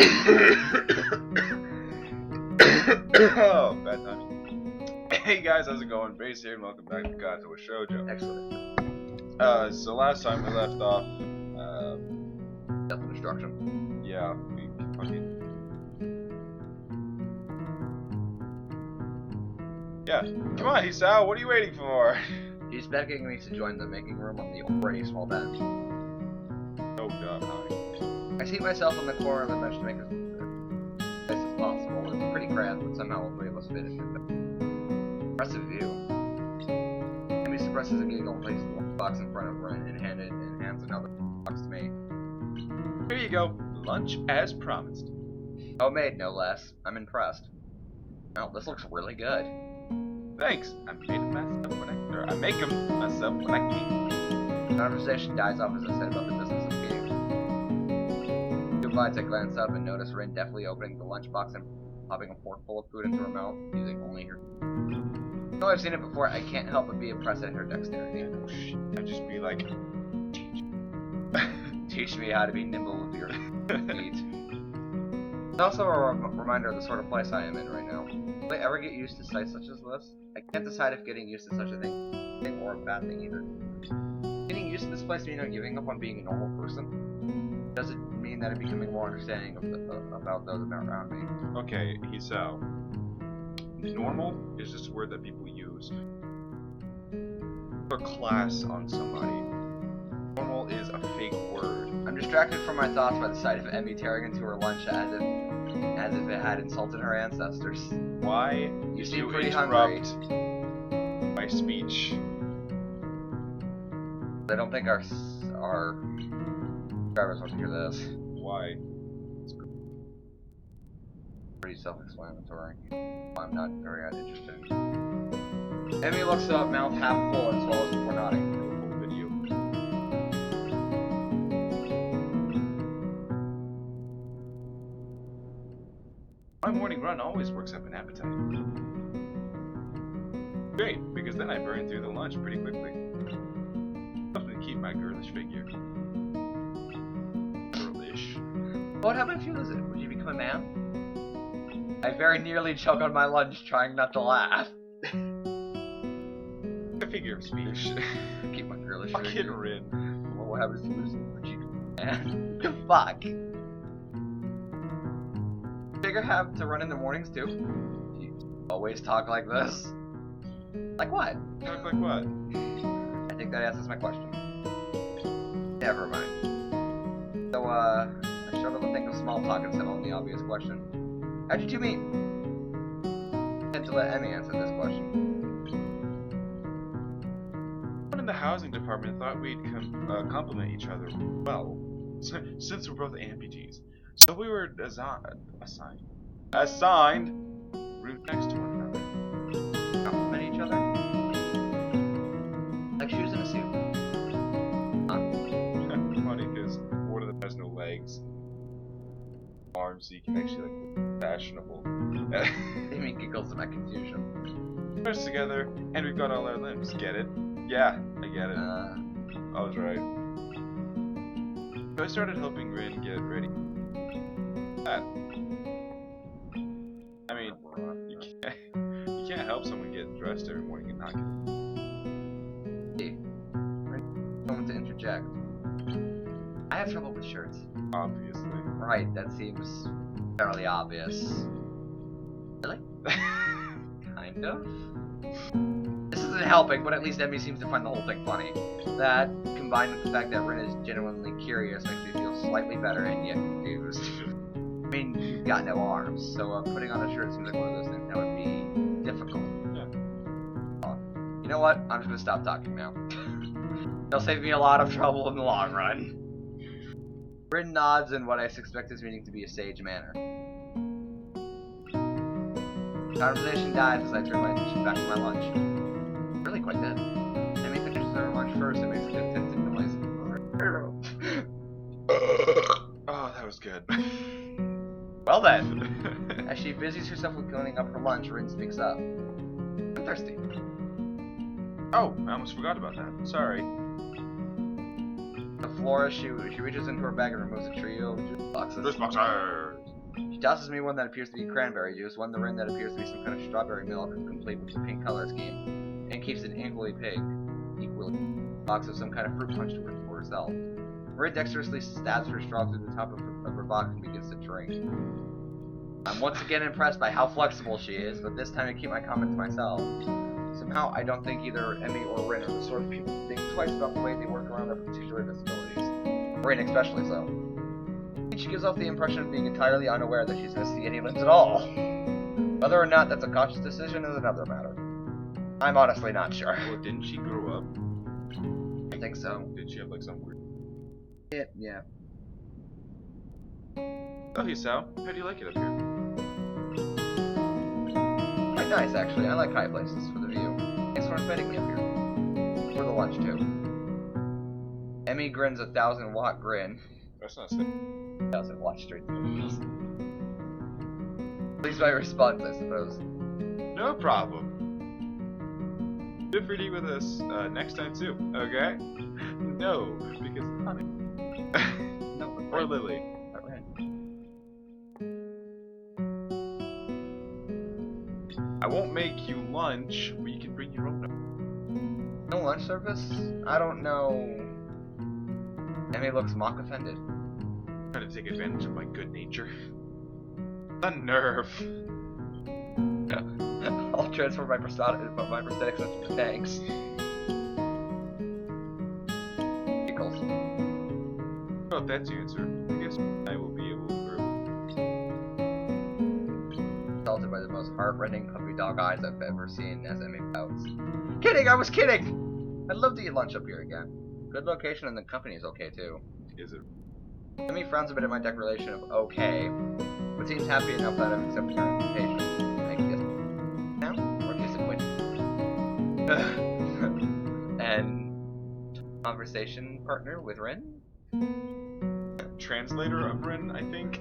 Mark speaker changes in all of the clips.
Speaker 1: Oh, bad timing. Hey guys, how's it going? Base here, and welcome back to Katawa Shoujo.
Speaker 2: Excellent.
Speaker 1: So last time we left off,
Speaker 2: Death and destruction.
Speaker 1: yeah, we fucking... Yeah, come on, Hisao, what are you waiting for?
Speaker 2: He's begging me to join the making room on the already small bench.
Speaker 1: Oh god, honey.
Speaker 2: I seat myself on the corner of the bench to make as nice as possible. It's pretty cramped, but somehow all three of us fit into it. Impressive view. Emi suppresses a giggle and places the box in front of Rin and hands another box to me.
Speaker 1: Here you go, lunch as promised.
Speaker 2: Homemade, no less. I'm impressed. Well, this looks really good.
Speaker 1: Thanks, I make them myself when I can.
Speaker 2: The conversation dies off as I said about the business of games. Two bites, I glance up and notice Rin deftly opening the lunchbox and popping a fork full of food into her mouth, using only her. Though I've seen it before, I can't help but be impressed at her dexterity.
Speaker 1: Oh shit, I'd just be like...
Speaker 2: Teach me how to be nimble with your feet. It's also a reminder of the sort of place I am in right now. Will I ever get used to sights such as this? I can't decide if getting used to such a thing or a bad thing either. Getting used to this place mean I'm giving up on being a normal person? Does it mean that I'm becoming more understanding about those around me?
Speaker 1: Okay, Hisao. Normal is just a word that people use for class on somebody. Normal is a fake word.
Speaker 2: I'm distracted from my thoughts by the sight of Emi tearing into her lunch as if it had insulted her ancestors.
Speaker 1: Why
Speaker 2: You
Speaker 1: did
Speaker 2: seem
Speaker 1: you
Speaker 2: pretty
Speaker 1: interrupt
Speaker 2: hungry.
Speaker 1: my speech?
Speaker 2: I don't think our subscribers want to hear this.
Speaker 1: Why?
Speaker 2: Pretty self-explanatory. I'm not very interested. Emi looks up, mouth half full, and swallows before nodding.
Speaker 1: Video. My morning run always works up an appetite. Great, because then I burn through the lunch pretty quickly. Helps me keep my girlish figure. Girlish.
Speaker 2: What happened if you lose it? Would you become a man? I very nearly choke on my lunch, trying not to laugh.
Speaker 1: A figure of speech.
Speaker 2: Keep my girlish
Speaker 1: Fucking
Speaker 2: figure.
Speaker 1: Rin.
Speaker 2: Well, what happens if you lose it? Would you become a man? Fuck. Figure have to run in the mornings too? You always talk like this? Like what?
Speaker 1: Talk like what?
Speaker 2: I think that answers my question. Never mind. So, I struggle to think of small talk and settle on the obvious question. How'd you two meet? I tend to let Emi answer this question.
Speaker 1: Someone in the housing department thought we'd complement each other well, since we're both amputees. So we were assigned root next to one another.
Speaker 2: Complement each other? Like shoes in a suit.
Speaker 1: Funny, because one of them has no legs, arms, so you can actually like fashionable.
Speaker 2: Emi giggles at my confusion.
Speaker 1: Put us together, and we've got all our limbs. Get it? Yeah, I get it. I was right. So I started helping Rin get ready. That. I mean, you can't help someone get dressed every morning and not get
Speaker 2: Moment to interject. I have trouble with shirts.
Speaker 1: obviously.
Speaker 2: Right, that seems fairly obvious. Really? Kind of? This isn't helping, but at least Emi seems to find the whole thing funny. That, combined with the fact that Rin is genuinely curious, makes me feel slightly better and yet confused. I mean, you've got no arms, so putting on a shirt seems like one of those things that would be difficult.
Speaker 1: Yeah.
Speaker 2: You know what? I'm just gonna stop talking now. They'll save me a lot of trouble in the long run. Rin nods in what I suspect is meaning to be a sage manner. Conversation dies as I turn my attention back to my lunch. Really quite good. Emi finishes her lunch first and makes a contented noise.
Speaker 1: Oh, that was good.
Speaker 2: Well then, as she busies herself with cleaning up her lunch, Rin speaks up. I'm thirsty.
Speaker 1: Oh, I almost forgot about that. Sorry.
Speaker 2: The floor, she reaches into her bag and removes a trio of juice boxes.
Speaker 1: Juice boxers.
Speaker 2: She tosses me one that appears to be cranberry juice, one the Rin that appears to be some kind of strawberry milk, complete with the pink color scheme, and keeps an equally box of some kind of fruit punch for herself. Rin dexterously stabs her straw through the top of her box and begins to drink. I'm once again impressed by how flexible she is, but this time I keep my comment to myself. Somehow, I don't think either Emi or Rin are the sort of people who think twice about the way they work around their particular disabilities. Rin especially so. She gives off the impression of being entirely unaware that she's going to see any limbs at all. Whether or not that's a conscious decision is another matter. I'm honestly not sure.
Speaker 1: Well, didn't she grow up?
Speaker 2: I think so.
Speaker 1: Did she have like some weird...
Speaker 2: Yeah.
Speaker 1: Oh, hey Sal, how do you like it up here?
Speaker 2: Quite nice, actually. I like high places for the view. Thanks for inviting me up here. For the lunch, too. Emi grins a 1,000-watt grin.
Speaker 1: That's not sick.
Speaker 2: 1,000-watt straight. Please my response, I suppose.
Speaker 1: No problem. Feel free to eat with us next time too, okay? No, because honey.
Speaker 2: No,
Speaker 1: or Lily. I won't make you lunch, but you can bring your own.
Speaker 2: No lunch service? I don't know. Emi looks mock offended.
Speaker 1: Trying to take advantage of my good nature. The nerve.
Speaker 2: I'll transfer my prosthetics into thanks. Pickles.
Speaker 1: Well, if that's your answer, I guess I will be able to.
Speaker 2: Insulted by the most heart-rending puppy dog eyes I've ever seen as Emi pouts. Kidding! I was kidding! I'd love to eat lunch up here again. Good location and the company's okay too.
Speaker 1: Is it?
Speaker 2: Emi frowns a bit at my declaration of okay, but seems happy enough that I'm accepting her invitation. I guess now or disappointed. And conversation partner with Rin?
Speaker 1: Translator of Rin, I think.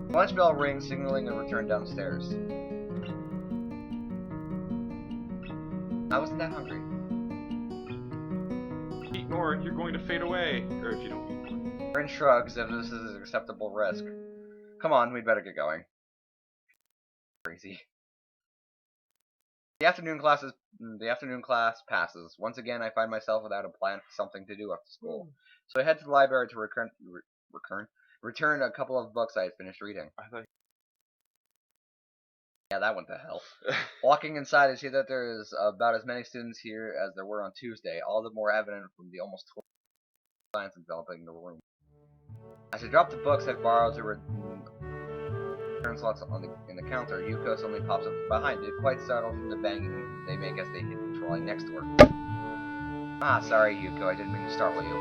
Speaker 2: Lunch bell rings, signaling a return downstairs. I wasn't that hungry.
Speaker 1: Eat more, you're going to fade away. Or if you don't eat more.
Speaker 2: Rin shrugs if this is an acceptable risk. Come on, we'd better get going. Crazy. The afternoon class passes. Once again, I find myself without a plan for something to do after school. So I head to the library to return a couple of books I had finished reading.
Speaker 1: I thought.
Speaker 2: Yeah, that went to hell. Walking inside, I see that there's about as many students here as there were on Tuesday, all the more evident from the almost 12 plants enveloping the room. As I drop the books I've borrowed to return slots in the counter, yuuko suddenly pops up behind it, quite startled from the banging they make as they hit the trolley next to her. Ah, sorry, Yuuko, I didn't mean to startle you.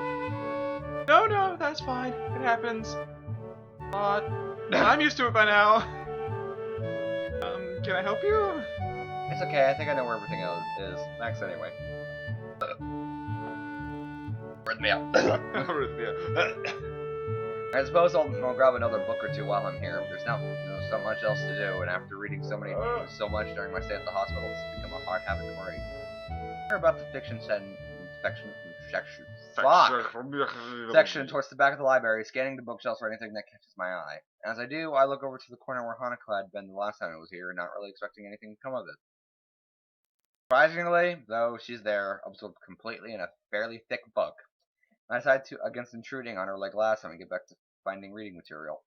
Speaker 1: No, that's fine. It happens. I'm used to it by now. Can I help you?
Speaker 2: It's okay, I think I know where everything else is. Thanks anyway. Arrhythmia. I suppose I'll grab another book or two while I'm here. There's so much else to do, and after reading so much during my stay at the hospital, it's become a hard habit to worry. Hear about the section towards the back of the library, scanning the bookshelves for anything that catches my eye. As I do, I look over to the corner where Hanako had been the last time I was here, not really expecting anything to come of it. Surprisingly, though, she's there, absorbed completely in a fairly thick book. I decide against intruding on her like last time and get back to finding reading material.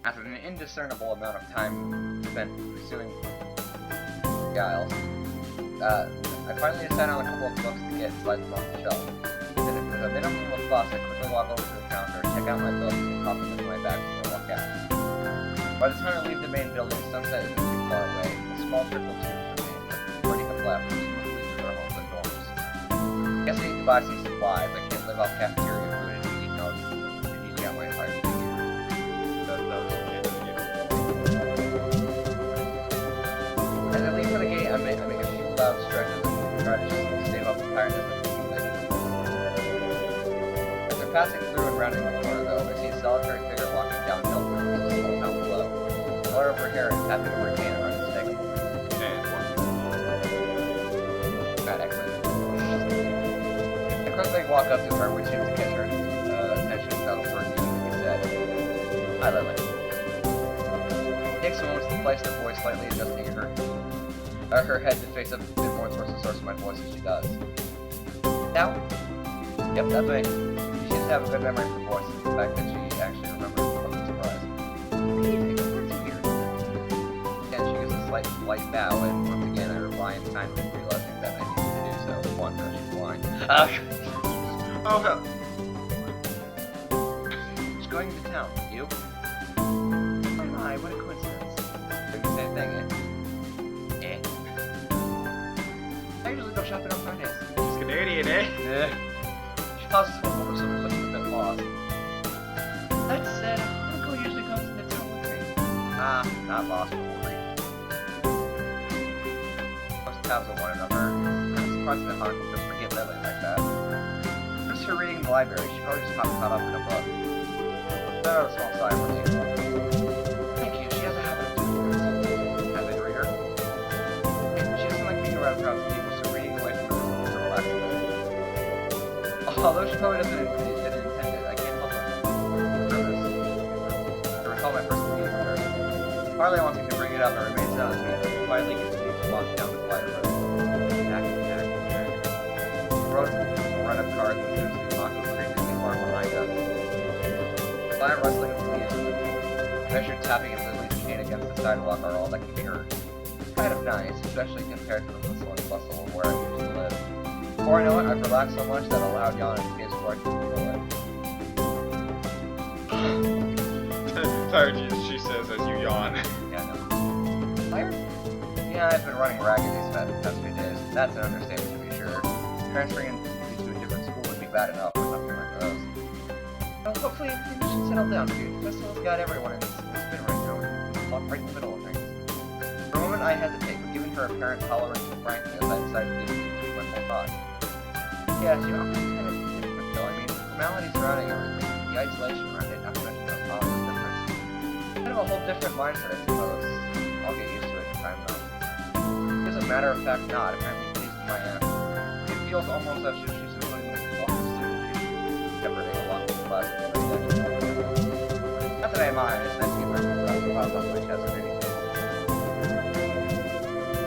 Speaker 2: After an indiscernible amount of time spent pursuing the aisles, I finally sat on a couple of books to get slightly off the shelf. With a minimum of fuss, I quickly walk over to the counter, check out my books, and pop them into my bag and walk out. By the time I leave the main building, sunset isn't too far away. A small trickle of students remain, but the majority have left, presumably to their homes and dorms. I guess I need to buy some supplies. I can't live off cafeteria food and eating out my entire figure. As I leave for the gate, I make a few loud stretches and try to just save up the tiredness of the lady. As I'm passing through and rounding the corner, though, I see a solitary figure walking downhill towards the small town below. The color of her hair is tapping over her cane are unmistakable. Excellent. I quickly walk up to her, which seems to catch her attention without a word needing to be said. Hi, Lilly. Takes a moment to place her voice slightly adjusting her head to face up a bit more towards the source of my voice as she does. Now? Yep, that's me. She seems to have a good memory for voice, and the fact that she actually remembers wasn't a surprise. Again, she gives a slight bow, and once again I reply in time realizing that I need to do so. One, she's blind.
Speaker 1: Oh, hell.
Speaker 2: She's going into town. You? Oh my, what a coincidence. Doing the same thing, eh? I usually go shopping on Fridays.
Speaker 1: She's Canadian, eh?
Speaker 2: Yeah. She pauses for a moment, so looking a bit lost. That said, Hanako usually comes into town with me. Not lost, but worried. Most tabs on one another. I'm surprised that Hanako just forget Lilly like that. Just her reading in the library, she probably just got caught up in a book. Let out a small sigh of relief. Thank you, she has a habit of doing this. Avid reader. She doesn't like being around crowds of people, so reading away from her is a relaxing mood. Although she probably didn't intend it, I can't help her. I recall my first meeting with her. Hardly wanting to bring it up, I remain silent as we finally continue to walk down the flight of road. Back. The road run up cars and there's the Mako creeping far behind us. Fire rustling of leaves, measured tapping of Lily's chain against the sidewalk are all that can be heard. It's kind of nice, especially compared to the hustle and bustle of where I used to live. Before I know it, I've relaxed so much that a loud yawn escapes before I can control it.
Speaker 1: Tired, she says as you yawn.
Speaker 2: Yeah, no. Tired? Yeah, I've been running ragged these past few days. That's an understatement to be sure. Transferring to a different school would be bad enough for something like those. Well, hopefully everything should settle down, dude. The festival's got everyone in its spin right now. Right in the middle of things. For a moment I hesitate, but given her apparent tolerance and frankness, I decide to give it my full thought. Yes, you know, it's kind of different though. I mean, the formality surrounding everything, the isolation around it, not to mention those positive difference. Kind of a whole different mindset, I suppose. I'll get used to it in time though. As a matter of fact, not. Apparently, at least in my end. It feels almost as if she's including this walk separating a lot from the class. Not that I mind, it's nice to get my clouds off my chest or anything.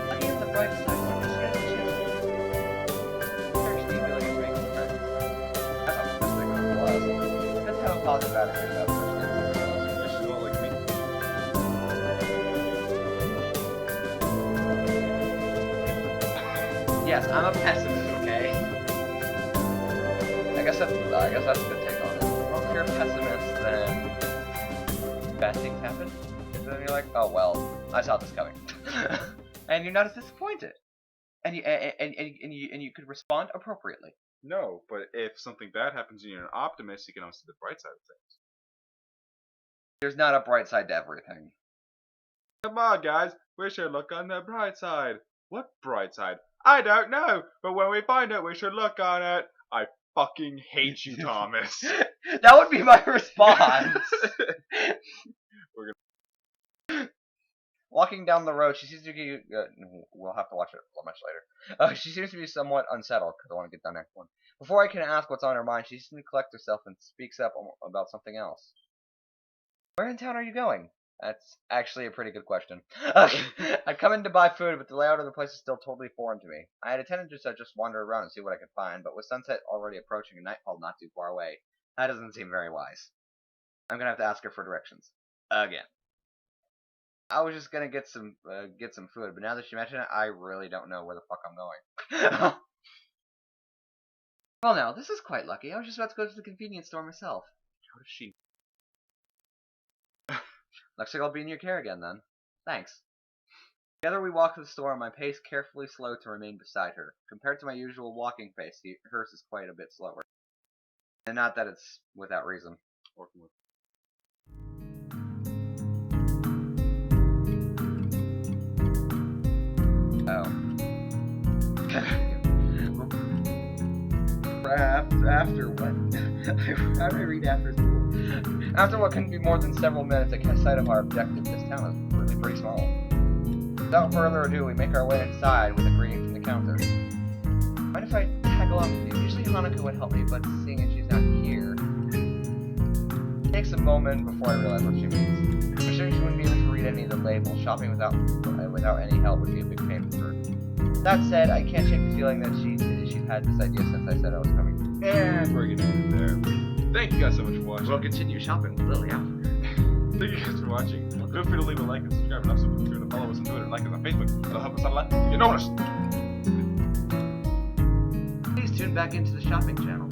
Speaker 2: Looking at the bright side, what does she have to choose? Cherish the ability to make new friends. That's optimistic nonetheless. Let's have a positive attitude about such things.
Speaker 1: She's not like me.
Speaker 2: Yes, I'm a pessimist, okay? I guess that's a good take on it. Well, if you're a pessimist, then bad things happen. And then you're like, oh well, I saw this coming, and you're not as disappointed, and you could respond appropriately.
Speaker 1: No, but if something bad happens and you're an optimist, you can also see the bright side of things.
Speaker 2: There's not a bright side to everything.
Speaker 1: Come on, guys, we should look on the bright side. What bright side? I don't know, but when we find it, we should look on it. I fucking hate you, Thomas.
Speaker 2: That would be my response. Walking down the road, she seems to be. We'll have to watch it much later. She seems to be somewhat unsettled because I want to get done next one. Before I can ask what's on her mind, she seems to collect herself and speaks up about something else. Where in town are you going? That's actually a pretty good question. I'd come in to buy food, but the layout of the place is still totally foreign to me. I had intended to just wander around and see what I could find, but with sunset already approaching and nightfall not too far away, that doesn't seem very wise. I'm gonna have to ask her for directions. Again. I was just gonna get some food, but now that you mention it, I really don't know where the fuck I'm going. Well now, this is quite lucky. I was just about to go to the convenience store myself.
Speaker 1: How does she?
Speaker 2: Looks like I'll be in your care again then. Thanks. Together we walk to the store, my pace carefully slow to remain beside her. Compared to my usual walking pace, hers is quite a bit slower. And not that it's without reason.
Speaker 1: Working with.
Speaker 2: Oh. After what? How do I read after school? After what couldn't be more than several minutes, I catch sight of our objective. This town is really pretty small. Without further ado, we make our way inside with a greeting from the counter. Mind if I tag along with you? Usually Hanako would help me, but seeing as she's not here... takes a moment before I realize what she means. I'm sure she wouldn't be able to read any of the labels. Shopping without any help would be a big pain for her. That said, I can't shake the feeling that she's had this idea since I said I was coming.
Speaker 1: And we're gonna end it there. Thank you guys so much for watching.
Speaker 2: We'll continue shopping with Lily after.
Speaker 1: Thank you guys for watching. Feel free to leave a like and subscribe, and also feel free to follow us on Twitter and like us on Facebook. It'll help us out a lot to get noticed.
Speaker 2: Please tune back into the shopping channel.